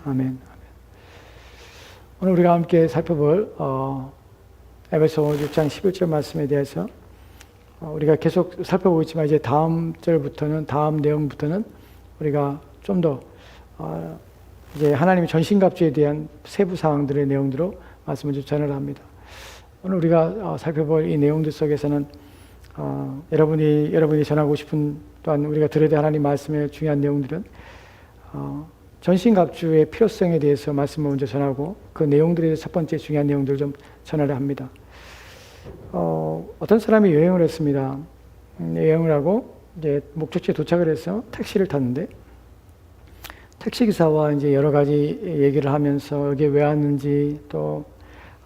아멘. 오늘 우리가 함께 살펴볼 에베소 6장 11절 말씀에 대해서 우리가 계속 살펴보고 있지만 이제 다음 내용부터는 우리가 좀 더 이제 하나님의 전신갑주에 대한 세부 사항들의 내용들로 말씀을 좀 전을 합니다. 오늘 우리가 살펴볼 이 내용들 속에서는 여러분이 전하고 싶은 또한 우리가 들어야 될 하나님 말씀의 중요한 내용들은 전신갑주의 필요성에 대해서 말씀을 먼저 전하고 그 내용들에 대해서 첫 번째 중요한 내용들을 좀 전하려 합니다. 어떤 사람이 여행을 했습니다. 여행을 하고 이제 목적지에 도착을 해서 택시를 탔는데 택시기사와 이제 여러 가지 얘기를 하면서 여기에 왜 왔는지 또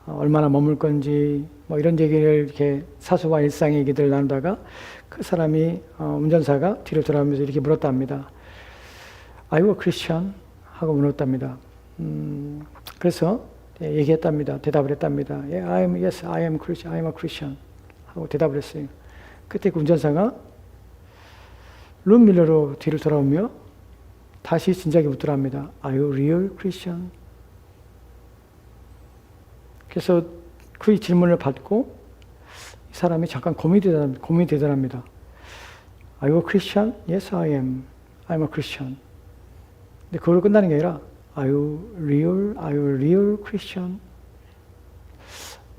얼마나 머물 건지 뭐 이런 얘기를 이렇게 사소한 일상의 얘기들을 나누다가 그 사람이 운전사가 뒤로 돌아오면서 이렇게 물었답니다. Are you a Christian? 하고 물었답니다. 그래서 얘기했답니다. 대답을 했답니다. Yes, I am Christian. I am a Christian. 하고 대답을 했어요. 그때 그 운전사가 룸밀러로 뒤를 돌아오며 다시 진지하게 묻더랍니다. Are you real Christian? 그래서 그 질문을 받고 이 사람이 잠깐 고민이 되더랍니다. Are you a Christian? Yes, I am. I'm a Christian. 근데 그걸로 끝나는 게 아니라 Are you real Christian?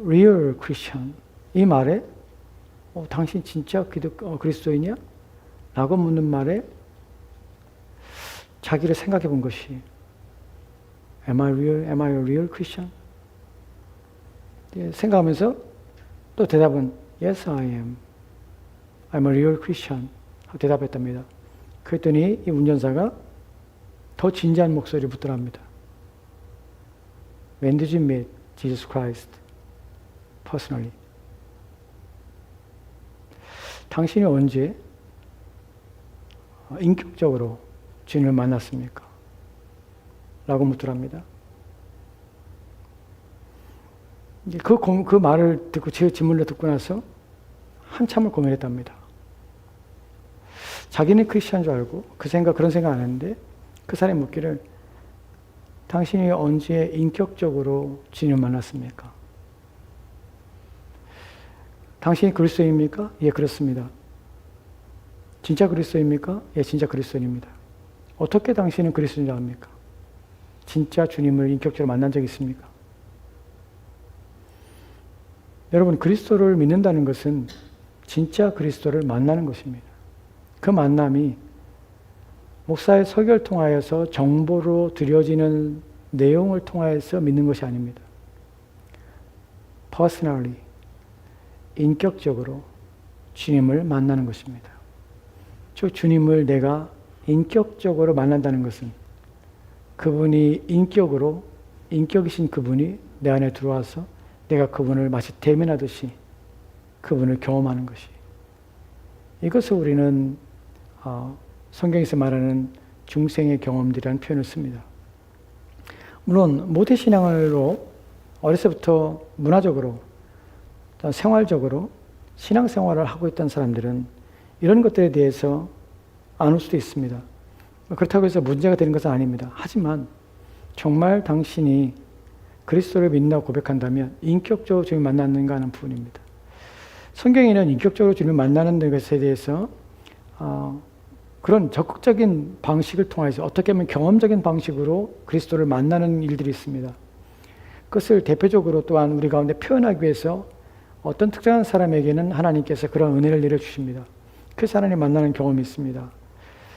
Real Christian. 이 말에 당신 진짜 그리스도이냐? 라고 묻는 말에 자기를 생각해 본 것이 Am I a real Christian? 생각하면서 또 대답은 Yes, I am. I'm a real Christian. 하고 대답했답니다. 그랬더니 이 운전사가 더 진지한 목소리를 묻더랍니다. When did you meet Jesus Christ personally? 당신이 언제 인격적으로 주님을 만났습니까? 라고 묻더랍니다. 그 말을 듣고 제 질문을 듣고 나서 한참을 고민했답니다. 자기는 크리스찬인 줄 알고 그런 생각 안 했는데 그 사람이 묻기를 당신이 언제 인격적으로 주님을 만났습니까? 당신이 그리스도입니까? 예, 그렇습니다. 진짜 그리스도입니까? 예, 진짜 그리스도입니다. 어떻게 당신은 그리스도인 줄 압니까? 진짜 주님을 인격적으로 만난 적이 있습니까? 여러분, 그리스도를 믿는다는 것은 진짜 그리스도를 만나는 것입니다. 그 만남이 목사의 설교를 통하여서 정보로 드려지는 내용을 통하여서 믿는 것이 아닙니다. Personally, 인격적으로 주님을 만나는 것입니다. 즉 주님을 내가 인격적으로 만난다는 것은 그분이 인격이신 그분이 내 안에 들어와서 내가 그분을 마치 대면하듯이 그분을 경험하는 것이. 이것을 우리는 성경에서 말하는 중생의 경험들이라는 표현을 씁니다. 물론 모태신앙으로 어렸을 때부터 문화적으로 생활적으로 신앙생활을 하고 있던 사람들은 이런 것들에 대해서 아는 수도 있습니다. 그렇다고 해서 문제가 되는 것은 아닙니다. 하지만 정말 당신이 그리스도를 믿는다고 고백한다면 인격적으로 주님을 만났는가 하는 부분입니다. 성경에는 인격적으로 주님을 만나는 것에 대해서 그런 적극적인 방식을 통해서 어떻게 보면 경험적인 방식으로 그리스도를 만나는 일들이 있습니다. 그것을 대표적으로 또한 우리 가운데 표현하기 위해서 어떤 특정한 사람에게는 하나님께서 그런 은혜를 내려주십니다. 그래서 하나님 만나는 경험이 있습니다.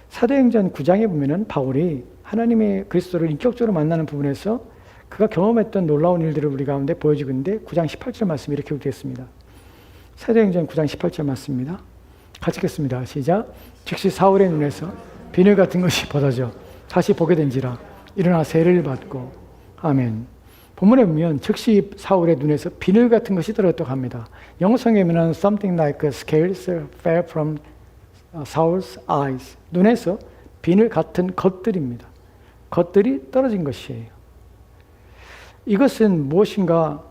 사도행전 9장에 보면은 바울이 하나님의 그리스도를 인격적으로 만나는 부분에서 그가 경험했던 놀라운 일들을 우리 가운데 보여주고 있는데 9장 18절 말씀이 이렇게 기록되었습니다. 사도행전 9장 18절 말씀입니다. 같이 읽겠습니다. 시작. 즉시 사울의 눈에서 비늘 같은 것이 벗어져 다시 보게 된지라 일어나 세례를 받고. 아멘. 본문에 보면 즉시 사울의 눈에서 비늘 같은 것이 떨어졌다고 합니다. 영어성에 보면 something like scales fell from Saul's eyes. 눈에서 비늘 같은 것들입니다. 것들이 떨어진 것이에요. 이것은 무엇인가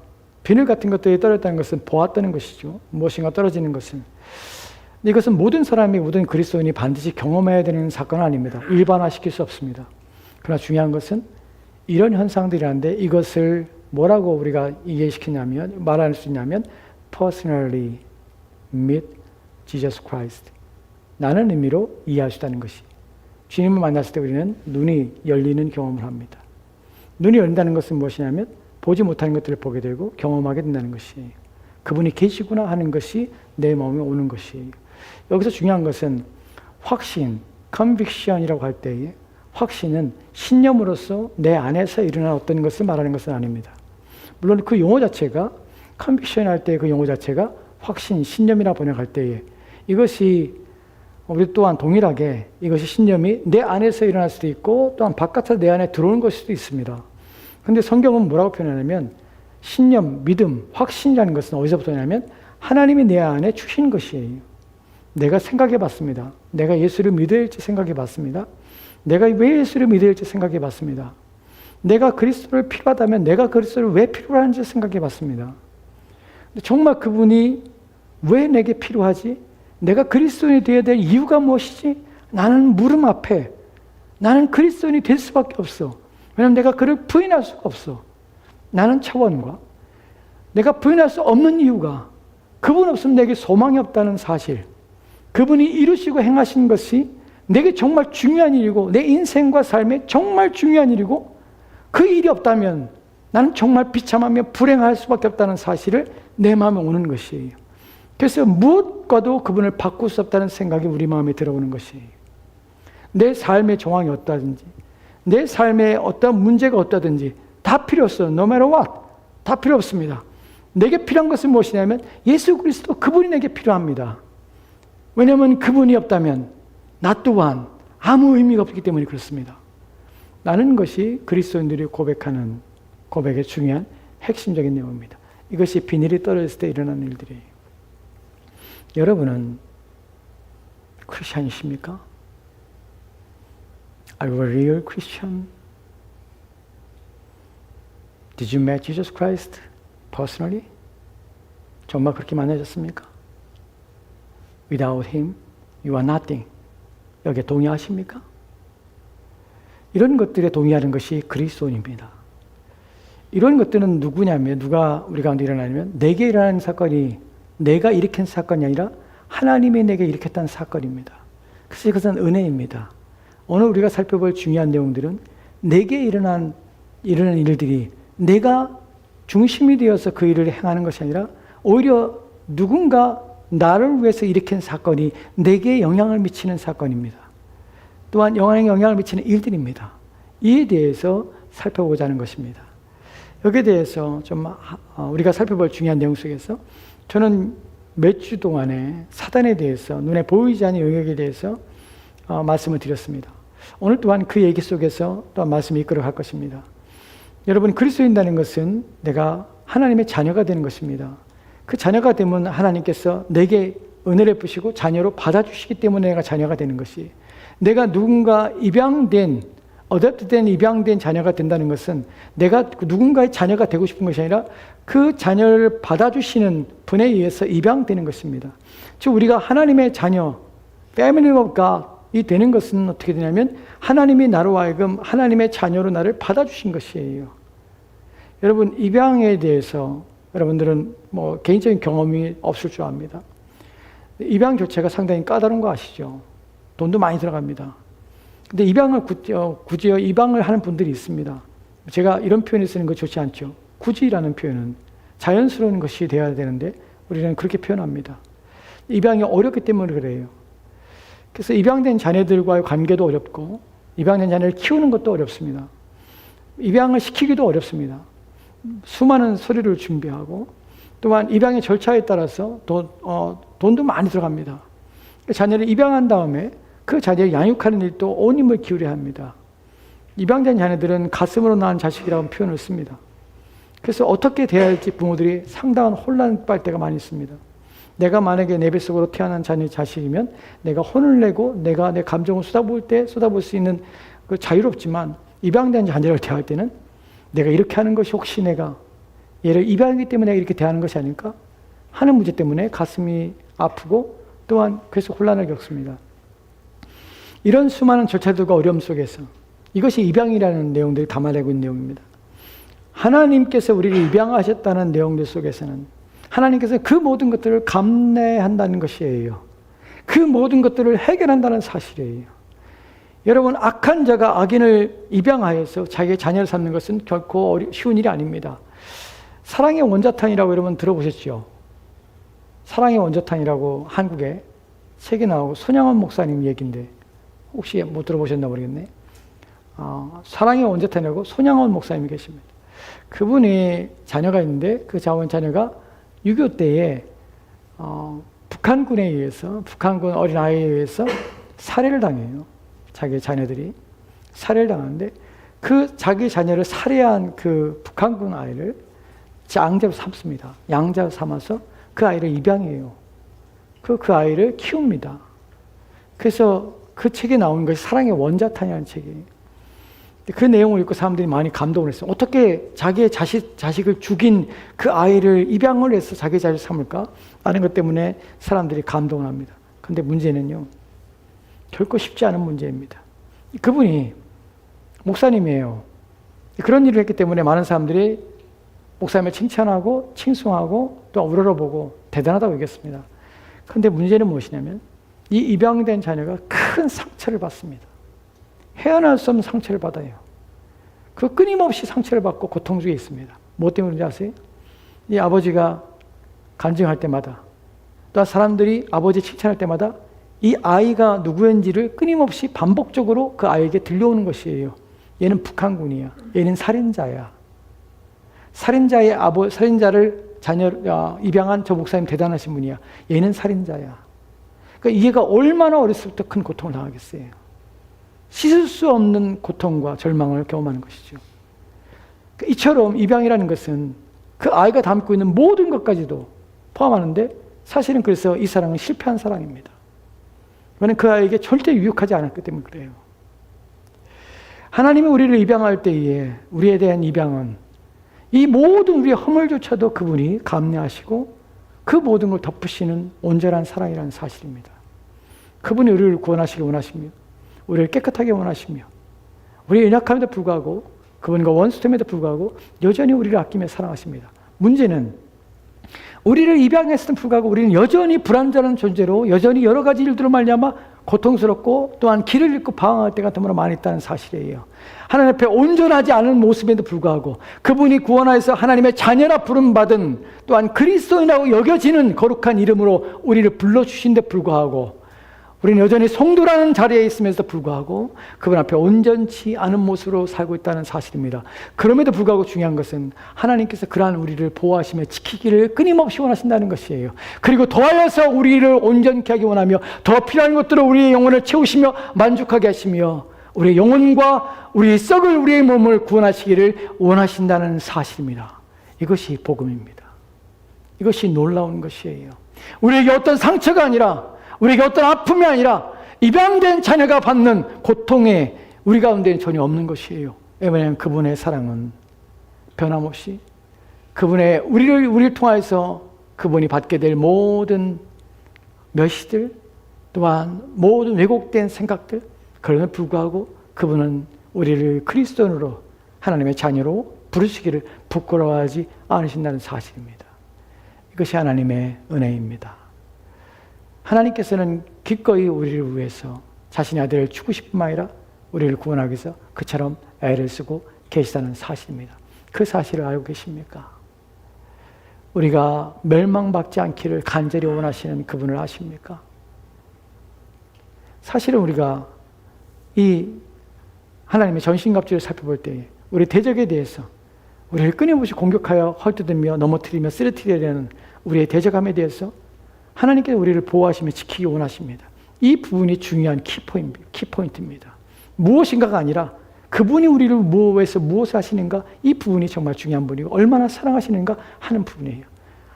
비늘 같은 것들이 떨어졌다는 것은 보았다는 것이죠. 무엇인가 떨어지는 것은. 이것은 모든 사람이 모든 그리스도인이 반드시 경험해야 되는 사건은 아닙니다. 일반화시킬 수 없습니다. 그러나 중요한 것은 이런 현상들이라는데 이것을 뭐라고 우리가 이해시키냐면 말할 수 있냐면 personally meet Jesus Christ. 나는 의미로 이해할 수 있다는 것이. 주님을 만났을 때 우리는 눈이 열리는 경험을 합니다. 눈이 열린다는 것은 무엇이냐면 보지 못하는 것들을 보게 되고 경험하게 된다는 것이에요. 그분이 계시구나 하는 것이 내 마음에 오는 것이에요. 여기서 중요한 것은 확신, conviction이라고 할 때에 확신은 신념으로서 내 안에서 일어난 어떤 것을 말하는 것은 아닙니다. 물론 그 용어 자체가 conviction 할 때 그 용어 자체가 확신, 신념이라 번역할 때에 이것이 우리 또한 동일하게 이것이 신념이 내 안에서 일어날 수도 있고 또한 바깥에서 내 안에 들어오는 것일 수도 있습니다. 그런데 성경은 뭐라고 표현하냐면 신념, 믿음, 확신이라는 것은 어디서부터 오냐면 하나님이 내 안에 주신 것이에요. 내가 생각해 봤습니다. 내가 예수를 믿어야 할지 생각해 봤습니다. 내가 왜 예수를 믿어야 할지 생각해 봤습니다. 내가 그리스도를 필요하다면 내가 그리스도를 왜 필요한지 생각해 봤습니다. 정말 그분이 왜 내게 필요하지? 내가 그리스도인이 되어야 될 이유가 무엇이지? 나는 물음 앞에 나는 그리스도인이 될 수밖에 없어. 왜냐하면 내가 그를 부인할 수가 없어. 나는 차원과 내가 부인할 수 없는 이유가 그분 없으면 내게 소망이 없다는 사실, 그분이 이루시고 행하신 것이 내게 정말 중요한 일이고 내 인생과 삶에 정말 중요한 일이고 그 일이 없다면 나는 정말 비참하며 불행할 수밖에 없다는 사실을 내 마음에 오는 것이에요. 그래서 무엇과도 그분을 바꿀 수 없다는 생각이 우리 마음에 들어오는 것이에요. 내 삶의 정황이 어떠하든지 내 삶에 어떤 문제가 어떠든지 다 필요 없어요. No matter what. 다 필요 없습니다. 내게 필요한 것은 무엇이냐면 예수 그리스도 그분이 내게 필요합니다. 왜냐하면 그분이 없다면 나 또한 아무 의미가 없기 때문에 그렇습니다. 라는 것이 그리스도인들이 고백하는 고백의 중요한 핵심적인 내용입니다. 이것이 비닐이 떨어졌을 때 일어나는 일들이에요. 여러분은 크리스찬이십니까? Are you a real Christian? Did you meet Jesus Christ personally? 정말 그렇게 만나셨습니까? Without Him, you are nothing. 여기에 동의하십니까? 이런 것들에 동의하는 것이 그리스도인입니다. 이런 것들은 누구냐면 누가 우리 가운데 일어나냐면 내게 일어나는 사건이 내가 일으킨 사건이 아니라 하나님이 내게 일으켰다는 사건입니다. 그래서 이것은 은혜입니다. 오늘 우리가 살펴볼 중요한 내용들은 내게 일어난 일들이 내가 중심이 되어서 그 일을 행하는 것이 아니라 오히려 누군가 나를 위해서 일으킨 사건이 내게 영향을 미치는 사건입니다. 또한 영향을 미치는 일들입니다. 이에 대해서 살펴보자 하는 것입니다. 여기에 대해서 좀 우리가 살펴볼 중요한 내용 속에서 저는 몇 주 동안에 사단에 대해서 눈에 보이지 않는 영역에 대해서 말씀을 드렸습니다. 오늘 또한 그 얘기 속에서 또한 말씀을 이끌어 갈 것입니다. 여러분 그리스도인이라는 것은 내가 하나님의 자녀가 되는 것입니다. 그 자녀가 되면 하나님께서 내게 은혜를 베푸시고 자녀로 받아주시기 때문에 내가 자녀가 되는 것이, 내가 누군가 입양된 어댑트된 입양된 자녀가 된다는 것은 내가 누군가의 자녀가 되고 싶은 것이 아니라 그 자녀를 받아주시는 분에 의해서 입양되는 것입니다. 즉 우리가 하나님의 자녀, Family of God이 되는 것은 어떻게 되냐면 하나님이 나로 하여금 하나님의 자녀로 나를 받아주신 것이에요. 여러분 입양에 대해서 여러분들은 뭐 개인적인 경험이 없을 줄 압니다. 입양 조치가 상당히 까다로운 거 아시죠? 돈도 많이 들어갑니다. 근데 입양을 굳이 입양을 하는 분들이 있습니다. 제가 이런 표현을 쓰는 거 좋지 않죠. 굳이라는 표현은 자연스러운 것이 되어야 되는데 우리는 그렇게 표현합니다. 입양이 어렵기 때문에 그래요. 그래서 입양된 자녀들과의 관계도 어렵고 입양된 자녀를 키우는 것도 어렵습니다. 입양을 시키기도 어렵습니다. 수많은 서류를 준비하고 또한 입양의 절차에 따라서 돈도 많이 들어갑니다. 자녀를 입양한 다음에 그 자녀를 양육하는 일도 온 힘을 기울여야 합니다. 입양된 자녀들은 가슴으로 낳은 자식이라고 표현을 씁니다. 그래서 어떻게 대해야 할지 부모들이 상당한 혼란을 빨 때가 많이 있습니다. 내가 만약에 내 뱃속으로 태어난 자식이면 내가 혼을 내고 내가 내 감정을 쏟아볼 수 있는 그 자유롭지만 입양된 자녀를 대할 때는 내가 이렇게 하는 것이 혹시 내가 얘를 입양하기 때문에 이렇게 대하는 것이 아닐까 하는 문제 때문에 가슴이 아프고 또한 그래서 혼란을 겪습니다. 이런 수많은 절차들과 어려움 속에서 이것이 입양이라는 내용들이 담아내고 있는 내용입니다. 하나님께서 우리를 입양하셨다는 내용들 속에서는 하나님께서 그 모든 것들을 감내한다는 것이에요. 그 모든 것들을 해결한다는 사실이에요. 여러분, 악한 자가 악인을 입양하여서 자기의 자녀를 삼는 것은 결코 쉬운 일이 아닙니다. 사랑의 원자탄이라고 여러분 들어보셨죠? 사랑의 원자탄이라고 한국에 책이 나오고 손양원 목사님 얘기인데 혹시 못 들어보셨나 모르겠네. 사랑의 원자탄이라고 손양원 목사님이 계십니다. 그분이 자녀가 있는데 그 자녀가 6.25 때에 북한군에 의해서, 북한군 어린아이에 의해서 살해를 당해요. 자기 자녀들이 살해를 당하는데 그 자기 자녀를 살해한 그 북한군 아이를 양자로 삼습니다. 양자로 삼아서 그 아이를 입양해요. 그 아이를 키웁니다. 그래서 그 책에 나온 것이 사랑의 원자탄이라는 책이에요. 그 내용을 읽고 사람들이 많이 감동을 했어요. 어떻게 자기의 자식을 죽인 그 아이를 입양을 해서 자기 자식을 삼을까? 라는 것 때문에 사람들이 감동을 합니다. 그런데 문제는요, 결코 쉽지 않은 문제입니다. 그분이 목사님이에요. 그런 일을 했기 때문에 많은 사람들이 목사님을 칭찬하고 칭송하고 또 우러러보고 대단하다고 얘기했습니다. 그런데 문제는 무엇이냐면 이 입양된 자녀가 큰 상처를 받습니다. 헤어날 수 없는 상처를 받아요. 그 끊임없이 상처를 받고 고통 중에 있습니다. 뭐 때문에 그런지 아세요? 이 아버지가 간증할 때마다 또 사람들이 아버지 칭찬할 때마다 이 아이가 누구인지를 끊임없이 반복적으로 그 아이에게 들려오는 것이에요. 얘는 북한군이야. 얘는 살인자야. 살인자를 입양한 저 목사님 대단하신 분이야. 얘는 살인자야. 그러니까 얘가 얼마나 어렸을 때 큰 고통을 당하겠어요. 씻을 수 없는 고통과 절망을 경험하는 것이죠. 이처럼 입양이라는 것은 그 아이가 담고 있는 모든 것까지도 포함하는데 사실은 그래서 이 사랑은 실패한 사랑입니다. 왜냐하면 그 아이에게 절대 유익하지 않았기 때문에 그래요. 하나님이 우리를 입양할 때에 우리에 대한 입양은 이 모든 우리의 허물조차도 그분이 감내하시고 그 모든 걸 덮으시는 온전한 사랑이라는 사실입니다. 그분이 우리를 구원하시기 원하십니다. 우리를 깨끗하게 원하시며 우리의 연약함에도 불구하고 그분과 원수됨에도 불구하고 여전히 우리를 아끼며 사랑하십니다. 문제는 우리를 입양했음에도 불구하고 우리는 여전히 불완전한 존재로 여전히 여러 가지 일들로 말미암아 고통스럽고 또한 길을 잃고 방황할 때가 너무나 많이 있다는 사실이에요. 하나님 앞에 온전하지 않은 모습에도 불구하고 그분이 구원하여서 하나님의 자녀라 부름받은 또한 그리스도인이라고 여겨지는 거룩한 이름으로 우리를 불러주신 데 불구하고 우리는 여전히 성도라는 자리에 있음에도 불구하고 그분 앞에 온전치 않은 모습으로 살고 있다는 사실입니다. 그럼에도 불구하고 중요한 것은 하나님께서 그러한 우리를 보호하시며 지키기를 끊임없이 원하신다는 것이에요. 그리고 더하여서 우리를 온전케 하기 원하며 더 필요한 것들로 우리의 영혼을 채우시며 만족하게 하시며 우리의 영혼과 우리의 썩을 우리의 몸을 구원하시기를 원하신다는 사실입니다. 이것이 복음입니다. 이것이 놀라운 것이에요. 우리에게 어떤 상처가 아니라 우리에게 어떤 아픔이 아니라 입양된 자녀가 받는 고통에 우리 가운데는 전혀 없는 것이에요. 왜냐하면 그분의 사랑은 변함없이 그분의 우리를 통하여서 그분이 받게 될 모든 멸시들 또한 모든 왜곡된 생각들 그럼에도 불구하고 그분은 우리를 그리스도인으로 하나님의 자녀로 부르시기를 부끄러워하지 않으신다는 사실입니다. 이것이 하나님의 은혜입니다. 하나님께서는 기꺼이 우리를 위해서 자신의 아들을 주고 싶은 뿐만 아니라 우리를 구원하기 위해서 그처럼 애를 쓰고 계시다는 사실입니다. 그 사실을 알고 계십니까? 우리가 멸망받지 않기를 간절히 원하시는 그분을 아십니까? 사실은 우리가 이 하나님의 전신갑주를 살펴볼 때 우리 대적에 대해서 우리를 끊임없이 공격하여 헐뜯으며 넘어뜨리며 쓰러뜨리려는 우리의 대적함에 대해서 하나님께서 우리를 보호하시며 지키기 원하십니다. 이 부분이 중요한 키포인트입니다. 무엇인가가 아니라 그분이 우리를 위해서 무엇을 하시는가 이 부분이 정말 중요한 부분이고 얼마나 사랑하시는가 하는 부분이에요.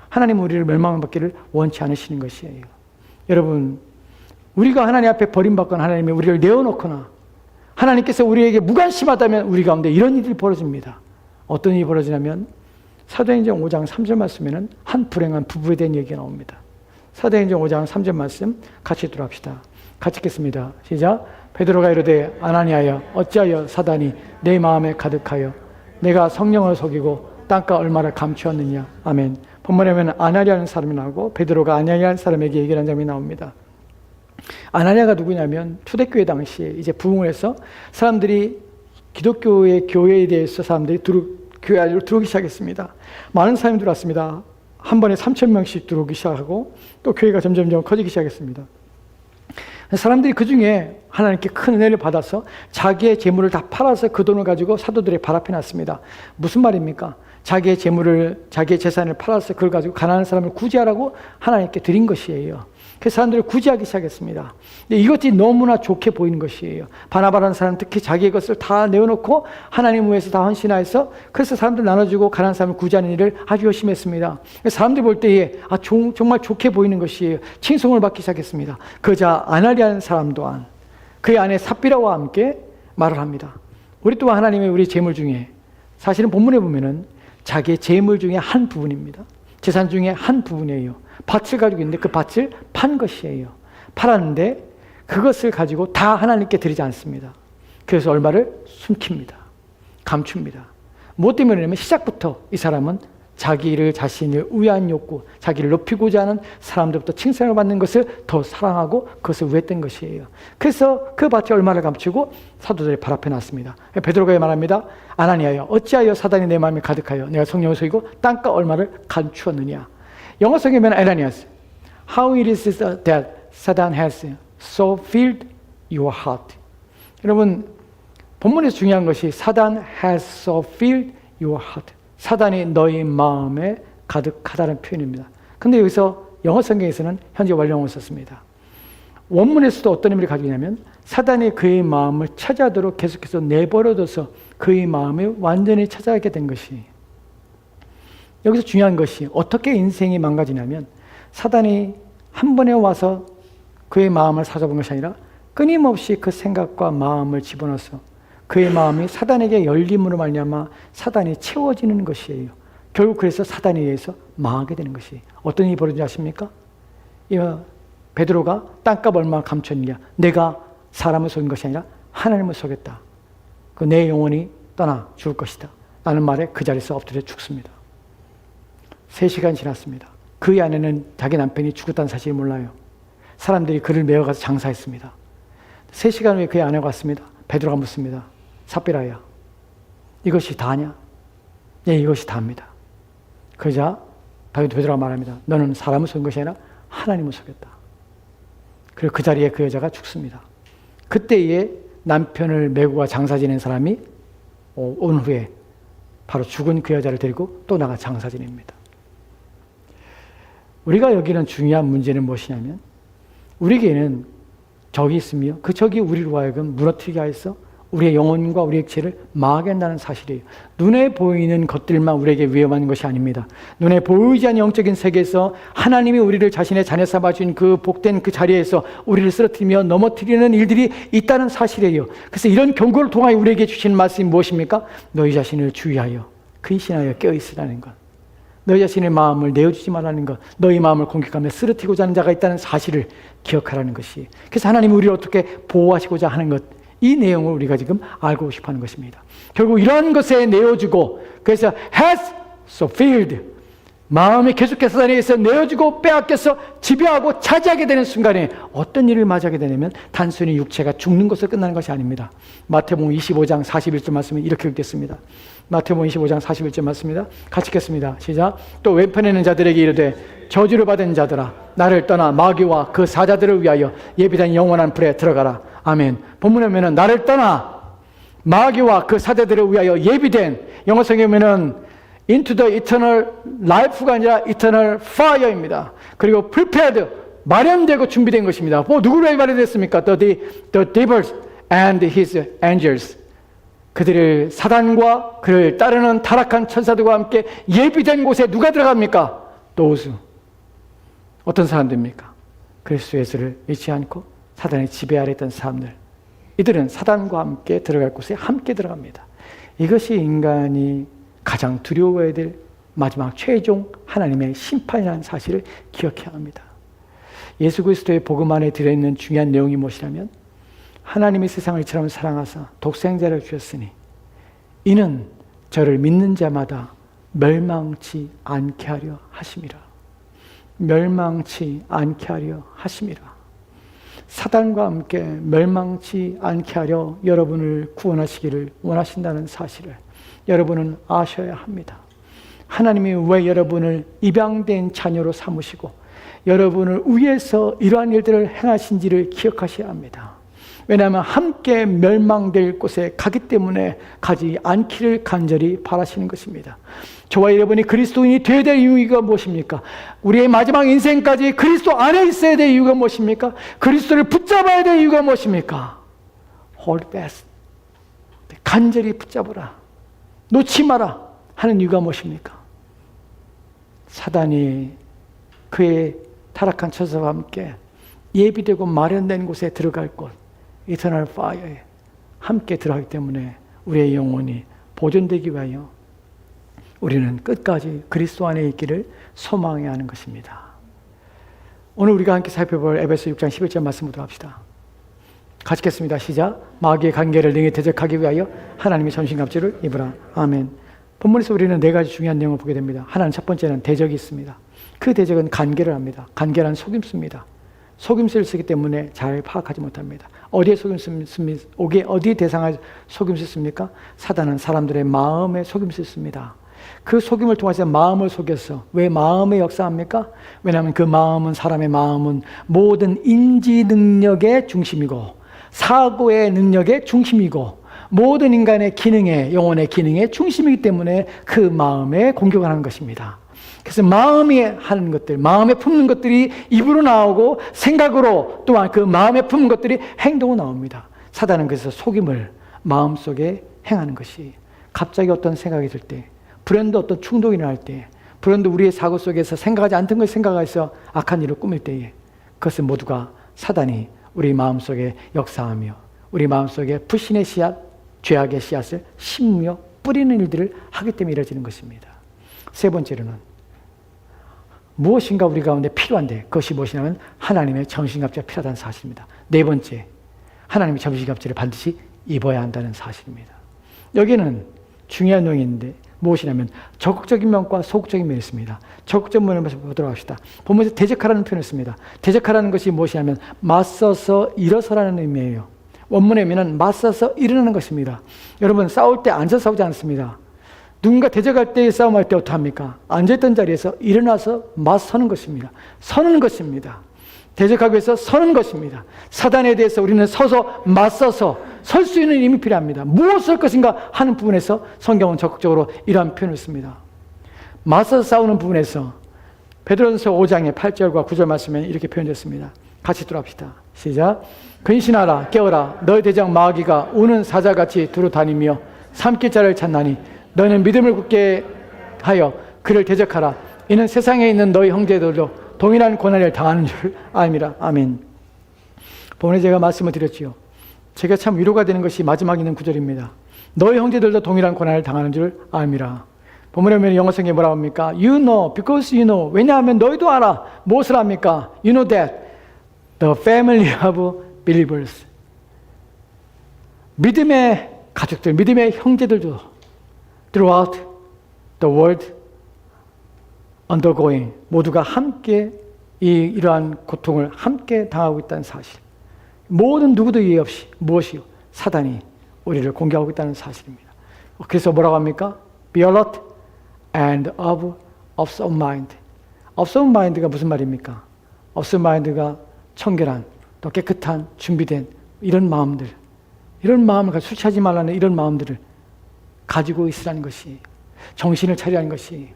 하나님은 우리를 멸망받기를 원치 않으시는 것이에요. 여러분, 우리가 하나님 앞에 버림받거나 하나님이 우리를 내어놓거나 하나님께서 우리에게 무관심하다면 우리 가운데 이런 일이 벌어집니다. 어떤 일이 벌어지냐면 사도행전 5장 3절 말씀에는 한 불행한 부부에 대한 얘기가 나옵니다. 사도행전 5장 3절 말씀 같이 읽도록 합시다. 같이 읽겠습니다. 시작. 베드로가 이르되 아나니아여 어찌하여 사단이 내 마음에 가득하여 내가 성령을 속이고 땅과 얼마를 감추었느냐. 아멘. 본문에 보면 아나니아라는 사람이 나오고 베드로가 아나니아라는 사람에게 얘기를 한 장면이 나옵니다. 아나니아가 누구냐면 초대교회 당시에 이제 부흥을 해서 사람들이 기독교의 교회에 대해서 사람들이 교회 안으로 들어오기 시작했습니다. 많은 사람이 들어왔습니다. 한 번에 3,000명씩 들어오기 시작하고 또 교회가 점점점 커지기 시작했습니다. 사람들이 그 중에 하나님께 큰 은혜를 받아서 자기의 재물을 다 팔아서 그 돈을 가지고 사도들의 발 앞에 놨습니다. 무슨 말입니까? 자기의 재물을, 자기의 재산을 팔아서 그걸 가지고 가난한 사람을 구제하라고 하나님께 드린 것이에요. 그래서 사람들을 구제하기 시작했습니다. 근데 이것이 너무나 좋게 보이는 것이에요. 바나바라는 사람 특히 자기의 것을 다 내어놓고 하나님 위해서 다 헌신하여서 그래서 사람들 나눠주고 가난한 사람을 구제하는 일을 아주 열심히 했습니다. 사람들이 볼 때에 정말 좋게 보이는 것이에요. 칭송을 받기 시작했습니다. 그자 아나니아라는 사람 또한 그의 아내 삽비라와 함께 말을 합니다. 우리 또한 하나님의 우리 재물 중에 사실은 본문에 보면은 자기의 재물 중에 한 부분입니다. 재산 중에 한 부분이에요. 밭을 가지고 있는데 그 밭을 판 것이에요. 팔았는데 그것을 가지고 다 하나님께 드리지 않습니다. 그래서 얼마를 숨깁니다. 감춥니다. 무엇 때문이냐면 시작부터 이 사람은 자기를 자신을 우회한 욕구, 자기를 높이고자 하는 사람들부터 칭찬을 받는 것을 더 사랑하고 그것을 우회했던 것이에요. 그래서 그 밭에 얼마를 감추고 사도들의 발 앞에 놨습니다. 베드로가 말합니다. 아나니아여 어찌하여 사단이 내 마음에 가득하여 내가 성령을 속이고 땅과 얼마를 감추었느냐. 영어 성경에 보면 Ananias, how it is that Satan has so filled your heart. 여러분 본문에서 중요한 것이 Satan has so filled your heart. 사단이 너희 마음에 가득하다는 표현입니다. 근데 여기서 영어 성경에서는 현재 원형을 썼습니다. 원문에서도 어떤 의미를 가지고 있냐면 사단이 그의 마음을 차지하도록 계속해서 내버려둬서 그의 마음을 완전히 차지하게 된 것이 여기서 중요한 것이 어떻게 인생이 망가지냐면 사단이 한 번에 와서 그의 마음을 사로잡은 것이 아니라 끊임없이 그 생각과 마음을 집어넣어서 그의 마음이 사단에게 열림으로 말미암아 사단이 채워지는 것이에요. 결국 그래서 사단에 의해서 망하게 되는 것이 어떤 일이 벌어지는지 아십니까? 베드로가 땅값 얼마 감췄느냐. 내가 사람을 속인 것이 아니라 하나님을 속였다. 그 내 영혼이 떠나 죽을 것이다. 라는 말에 그 자리에서 엎드려 죽습니다. 3시간 지났습니다. 그의 아내는 자기 남편이 죽었다는 사실을 몰라요. 사람들이 그를 메어가서 장사했습니다. 3시간 후에 그의 아내가 왔습니다. 베드로가 묻습니다. 삽비라야, 이것이 다냐? 예, 이것이 다입니다. 그러자 베드로가 말합니다. 너는 사람을 속인 것이 아니라 하나님을 속였다. 그리고 그 자리에 그 여자가 죽습니다. 그때에 남편을 메고 가 장사 지낸 사람이 온 후에 바로 죽은 그 여자를 데리고 또 나가 장사 지냅니다. 우리가 여기는 중요한 문제는 무엇이냐면 우리에게는 적이 있으며 그 적이 우리로 하여금 무너뜨리게 하여서 우리의 영혼과 우리의 액체를 망하게 한다는 사실이에요. 눈에 보이는 것들만 우리에게 위험한 것이 아닙니다. 눈에 보이지 않는 영적인 세계에서 하나님이 우리를 자신의 자녀 삼아준 그 복된 그 자리에서 우리를 쓰러뜨리며 넘어뜨리는 일들이 있다는 사실이에요. 그래서 이런 경고를 통하여 우리에게 주신 말씀이 무엇입니까? 너희 자신을 주의하여 근신하여 깨어있으라는 것. 너희 자신의 마음을 내어주지 말라는 것, 너희 마음을 공격하며 쓰러뜨리고자 하는 자가 있다는 사실을 기억하라는 것이. 그래서 하나님이 우리를 어떻게 보호하시고자 하는 것, 이 내용을 우리가 지금 알고 싶어 하는 것입니다. 결국 이러한 것에 내어주고, 그래서 has so filled, 마음이 계속해서 사단에 의해서 내어주고 빼앗겨서 지배하고 차지하게 되는 순간에 어떤 일을 맞이하게 되냐면 단순히 육체가 죽는 것으로 끝나는 것이 아닙니다. 마태복음 25장 41절 말씀은 이렇게 읽겠습니다. 마태복음 25장 41절 말씀입니다. 같이 읽겠습니다. 시작. 또 왼편에 있는 자들에게 이르되 저주를 받은 자들아 나를 떠나 마귀와 그 사자들을 위하여 예비된 영원한 불에 들어가라. 아멘. 본문에 보면 나를 떠나 마귀와 그 사자들을 위하여 예비된, 영어 성경에 보면 into the eternal life가 아니라 eternal fire입니다. 그리고 prepared, 마련되고 준비된 것입니다. 누구를 마련됐습니까? The devils and his angels. 그들을 사단과 그를 따르는 타락한 천사들과 함께 예비된 곳에 누가 들어갑니까? those. 어떤 사람들입니까? 그리스도 예수를 잊지 않고 사단의 지배 아래 있던 사람들. 이들은 사단과 함께 들어갈 곳에 함께 들어갑니다. 이것이 인간이 가장 두려워해야 될 마지막 최종 하나님의 심판이라는 사실을 기억해야 합니다. 예수 그리스도의 복음 안에 들어있는 중요한 내용이 무엇이냐면 하나님이 세상을 이처럼 사랑하사 독생자를 주셨으니 이는 저를 믿는 자마다 멸망치 않게 하려 하심이라. 멸망치 않게 하려 하심이라. 사단과 함께 멸망치 않게 하려 여러분을 구원하시기를 원하신다는 사실을 여러분은 아셔야 합니다. 하나님이 왜 여러분을 입양된 자녀로 삼으시고 여러분을 위해서 이러한 일들을 행하신지를 기억하셔야 합니다. 왜냐하면 함께 멸망될 곳에 가기 때문에 가지 않기를 간절히 바라시는 것입니다. 저와 여러분이 그리스도인이 되어야 될 이유가 무엇입니까? 우리의 마지막 인생까지 그리스도 안에 있어야 될 이유가 무엇입니까? 그리스도를 붙잡아야 될 이유가 무엇입니까? Hold fast. 간절히 붙잡으라. 놓지 마라 하는 이유가 무엇입니까? 사단이 그의 타락한 처소와 함께 예비되고 마련된 곳에 들어갈 곳, 이터널 파이어에 함께 들어가기 때문에 우리의 영혼이 보존되기 위하여 우리는 끝까지 그리스도 안에 있기를 소망해야 하는 것입니다. 오늘 우리가 함께 살펴볼 에베소 6장 11절 말씀 보도록 합시다. 같이 읽겠습니다. 시작. 마귀의 관계를 능히 대적하기 위하여 하나님의 전신갑주를 입으라. 아멘. 본문에서 우리는 네 가지 중요한 내용을 보게 됩니다. 하나는 첫 번째는 대적이 있습니다. 그 대적은 관계를 합니다. 관계란 속임수입니다. 속임수를 쓰기 때문에 잘 파악하지 못합니다. 어디에 속임수입니까? 어디에 대상을 속임수 씁니까? 사단은 사람들의 마음에 속임수 씁니다. 그 속임을 통해서 마음을 속여서 왜 마음에 역사합니까? 왜냐하면 그 마음은 사람의 마음은 모든 인지 능력의 중심이고 사고의 능력의 중심이고 모든 인간의 기능의 영혼의 기능의 중심이기 때문에 그 마음에 공격을 하는 것입니다. 그래서 마음이 하는 것들, 마음에 품는 것들이 입으로 나오고 생각으로 또한 그 마음에 품는 것들이 행동으로 나옵니다. 사단은 그래서 속임을 마음속에 행하는 것이 갑자기 어떤 생각이 들 때, 불현도 어떤 충동이 날 때, 불현도 우리의 사고 속에서 생각하지 않던 것을 생각해서 악한 일을 꾸밀 때에 그것은 모두가 사단이 우리 마음속에 역사하며 우리 마음속에 불신의 씨앗, 죄악의 씨앗을 심으며 뿌리는 일들을 하기 때문에 이루어지는 것입니다. 세 번째로는 무엇인가 우리 가운데 필요한데 그것이 무엇이냐면 하나님의 전신갑주가 필요하다는 사실입니다. 네 번째, 하나님의 전신갑주를 반드시 입어야 한다는 사실입니다. 여기는 중요한 내용인데 무엇이냐면 적극적인 면과 소극적인 면이 있습니다. 적극적인 면을 보도록 합시다. 본문에서 대적하라는 표현을 씁니다. 대적하라는 것이 무엇이냐면 맞서서 일어서라는 의미예요. 원문의 의미는 맞서서 일어나는 것입니다. 여러분 싸울 때 앉아서 싸우지 않습니다. 누군가 대적할 때 싸움할 때 어떻게 합니까? 앉아있던 자리에서 일어나서 맞서는 것입니다. 서는 것입니다. 대적하기 위해서 서는 것입니다. 사단에 대해서 우리는 서서 맞서서 설 수 있는 힘이 필요합니다. 무엇을 할 것인가 하는 부분에서 성경은 적극적으로 이러한 표현을 씁니다. 맞서서 싸우는 부분에서 베드로전서 5장의 8절과 9절 말씀에 이렇게 표현됐습니다. 같이 들어갑시다. 시작. 근신하라 깨어라 너희 대장 마귀가 우는 사자같이 두루 다니며 삼킬 자를 찾나니 너희는 믿음을 굳게 하여 그를 대적하라. 이는 세상에 있는 너희 형제들도 동일한 고난을 당하는 줄 알미라. 아멘. 본에 제가 말씀을 드렸지요. 제가 참 위로가 되는 것이 마지막에 있는 구절입니다. 너희 형제들도 동일한 고난을 당하는 줄 알미라. 본문에 보면 영어 성경에 뭐라고 합니까? You know, because you know. 왜냐하면 너희도 알아. 무엇을 합니까? You know that the family of believers. 믿음의 가족들, 믿음의 형제들도 throughout the world undergoing 모두가 함께 이러한 고통을 함께 당하고 있다는 사실. 모든 누구도 예의 없이 무엇이요? 사단이 우리를 공격하고 있다는 사실입니다. 그래서 뭐라고 합니까? Be alert and of sound mind. of sound mind가 무슨 말입니까? of sound mind가 청결한 또 깨끗한 준비된 이런 마음들, 이런 마음을 술 취하지 말라는 이런 마음들을 가지고 있으라는 것이, 정신을 차리라는 것이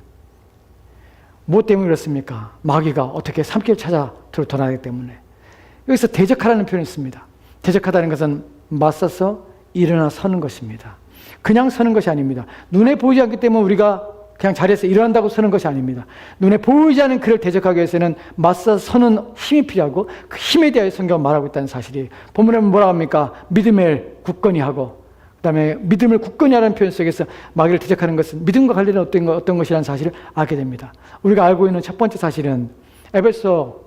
무엇 때문에 그렇습니까? 마귀가 어떻게 삼킬 찾아 돌아가기 때문에. 여기서 대적하라는 표현을 씁니다. 대적하다는 것은 맞서서 일어나 서는 것입니다. 그냥 서는 것이 아닙니다. 눈에 보이지 않기 때문에 우리가 그냥 자리에서 일어난다고 서는 것이 아닙니다. 눈에 보이지 않는 그를 대적하기 위해서는 맞서 서는 힘이 필요하고 그 힘에 대하여 성경은 말하고 있다는 사실이 본문에 뭐라고 합니까? 믿음을 굳건히 하고 그 다음에 믿음을 굳건히 하라는 표현 속에서 마귀를 대적하는 것은 믿음과 관련된 어떤 것이라는 사실을 알게 됩니다. 우리가 알고 있는 첫 번째 사실은 에베소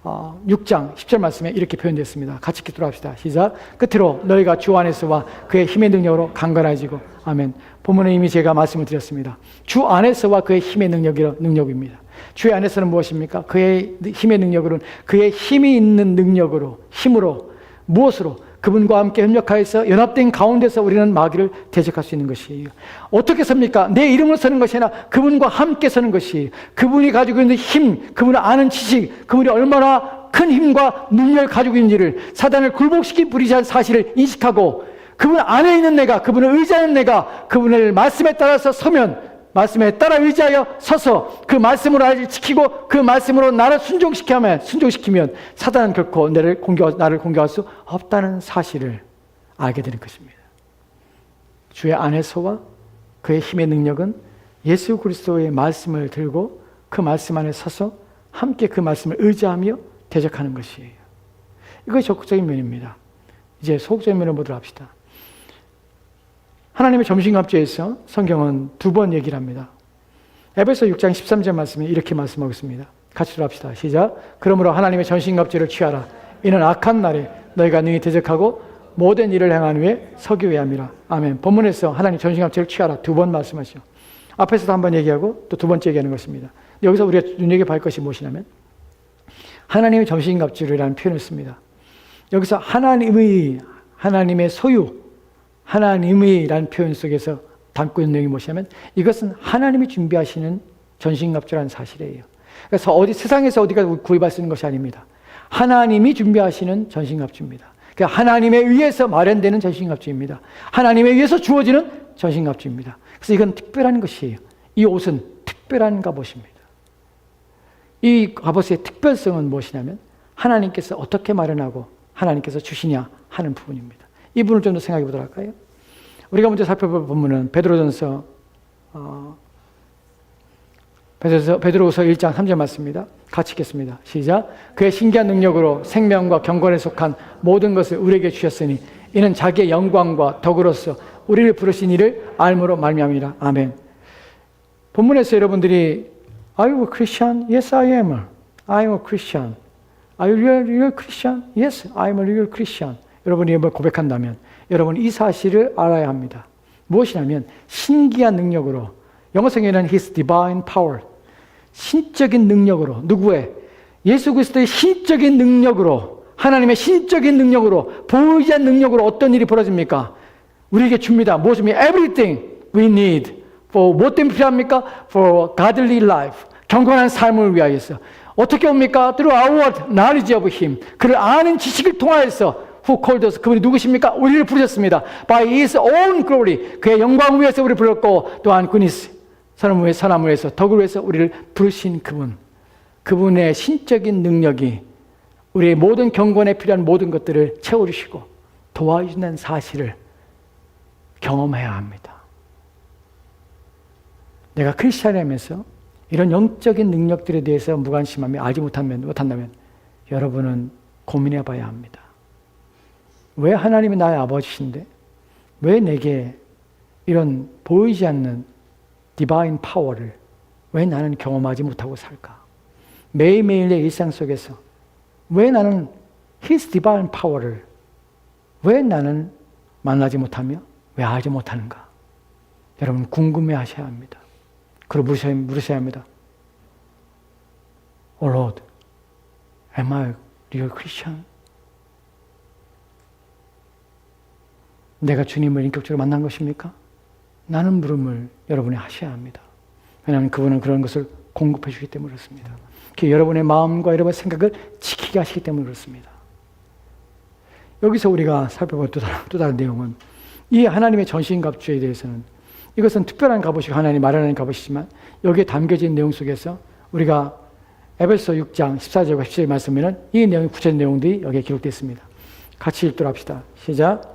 6장 10절 말씀에 이렇게 표현되었습니다. 같이 기도를 합시다. 시작. 끝으로 너희가 주 안에서와 그의 힘의 능력으로 강건해지고. 아멘. 본문에 이미 제가 말씀을 드렸습니다. 주 안에서와 그의 힘의 능력입니다. 주의 안에서는 무엇입니까? 그의 힘의 능력으로는 그의 힘이 있는 능력으로, 힘으로, 무엇으로? 그분과 함께 협력하여서 연합된 가운데서 우리는 마귀를 대적할 수 있는 것이에요. 어떻게 섭니까? 내 이름으로 서는 것이 아니라 그분과 함께 서는 것이에요. 그분이 가지고 있는 힘, 그분을 아는 지식, 그분이 얼마나 큰 힘과 능력을 가지고 있는지를, 사단을 굴복시킨 불의한 사실을 인식하고 그분 안에 있는 내가, 그분을 의지하는 내가 그분을 말씀에 따라서 서면, 말씀에 따라 의지하여 서서 그 말씀으로 나를 지키고 그 말씀으로 나를 순종시키면 사단은 결코 나를 공격할 수 없다는 사실을 알게 되는 것입니다. 주의 안에서와 그의 힘의 능력은 예수 그리스도의 말씀을 들고 그 말씀 안에 서서 함께 그 말씀을 의지하며 대적하는 것이에요. 이것이 적극적인 면입니다. 이제 소극적인 면을 보도록 합시다. 하나님의 점심갑주에서 성경은 두 번 얘기를 합니다. 에베소 6장 13절 말씀에 이렇게 말씀하고 있습니다. 같이 들어갑시다. 시작. 그러므로 하나님의 전신갑주를 취하라. 이는 악한 날에 너희가 능히 대적하고 모든 일을 행한 후에 서기 위함이라. 아멘. 본문에서 하나님 전신갑주를 취하라 두 번 말씀하시죠. 앞에서도 한 번 얘기하고 또 두 번째 얘기하는 것입니다. 여기서 우리가 눈여겨볼 것이 무엇이냐면 하나님의 전신갑주라는 표현을 씁니다. 여기서 하나님의 소유, 하나님이라는 표현 속에서 담고 있는 내용이 무엇이냐면 이것은 하나님이 준비하시는 전신갑주라는 사실이에요. 그래서 세상에서 어디가 구입할 수 있는 것이 아닙니다. 하나님이 준비하시는 전신갑주입니다. 그러니까 하나님에 의해서 마련되는 전신갑주입니다. 하나님에 의해서 주어지는 전신갑주입니다. 그래서 이건 특별한 것이에요. 이 옷은 특별한 갑옷입니다. 이 갑옷의 특별성은 무엇이냐면 하나님께서 어떻게 마련하고 하나님께서 주시냐 하는 부분입니다. 이 부분을 좀 더 생각해 보도록 할까요? 우리가 먼저 살펴볼 본문은 베드로전서 베드로후서 1장 3절 말씀입니다. 같이 읽겠습니다. 시작. 그의 신기한 능력으로 생명과 경건에 속한 모든 것을 우리에게 주셨으니 이는 자기의 영광과 덕으로서 우리를 부르신 이를 알므로 말미암이라. 아멘. 본문에서 여러분들이 Are you a Christian? Yes, I am. I am a Christian. Are you a Christian? Yes, I am a real Christian. 여러분이 고백한다면 여러분 이 사실을 알아야 합니다. 무엇이냐면 신기한 능력으로, 영어 성경에는 His divine power, 신적인 능력으로, 누구의? 예수 그리스도의 신적인 능력으로, 하나님의 신적인 능력으로, 보이지 않는 능력으로 어떤 일이 벌어집니까? 우리에게 줍니다. 무엇입니까? Everything we need. 뭐 때문에 필요합니까? For godly life. 경건한 삶을 위하여서. 어떻게 옵니까? Through our knowledge of Him. 그를 아는 지식을 통하여서 Who called us? 그분이 누구십니까? 우리를 부르셨습니다. By His own glory. 그의 영광을 위해서 우리를 불렀고 또한 그분이 선함을 위해서 덕을 위해서 우리를 부르신 그분. 그분의 신적인 능력이 우리의 모든 경건에 필요한 모든 것들을 채워주시고 도와주는 사실을 경험해야 합니다. 내가 크리스찬이라면서 이런 영적인 능력들에 대해서 무관심하며 알지 못한다면 여러분은 고민해 봐야 합니다. 왜 하나님이 나의 아버지신데 왜 내게 이런 보이지 않는 디바인 파워를 왜 나는 경험하지 못하고 살까? 매일매일의 일상 속에서 왜 나는 His divine power를 왜 나는 만나지 못하며 왜 알지 못하는가? 여러분 궁금해 하셔야 합니다. 그리고 물으셔야 합니다. Oh Lord, am I a real Christian? 내가 주님을 인격적으로 만난 것입니까? 나는 물음을 여러분이 하셔야 합니다. 왜냐하면 그분은 그런 것을 공급해 주기 때문에 그렇습니다. 여러분의 마음과 여러분의 생각을 지키게 하시기 때문에 그렇습니다. 여기서 우리가 살펴볼 또 다른 내용은 이 하나님의 전신갑주에 대해서는 이것은 특별한 갑옷이고 하나님이 마련하는 갑옷이지만 여기에 담겨진 내용 속에서 우리가 에베소 6장 14절과 17절 말씀에는 이 내용의 구체적인 내용들이 여기에 기록되어 있습니다. 같이 읽도록 합시다. 시작.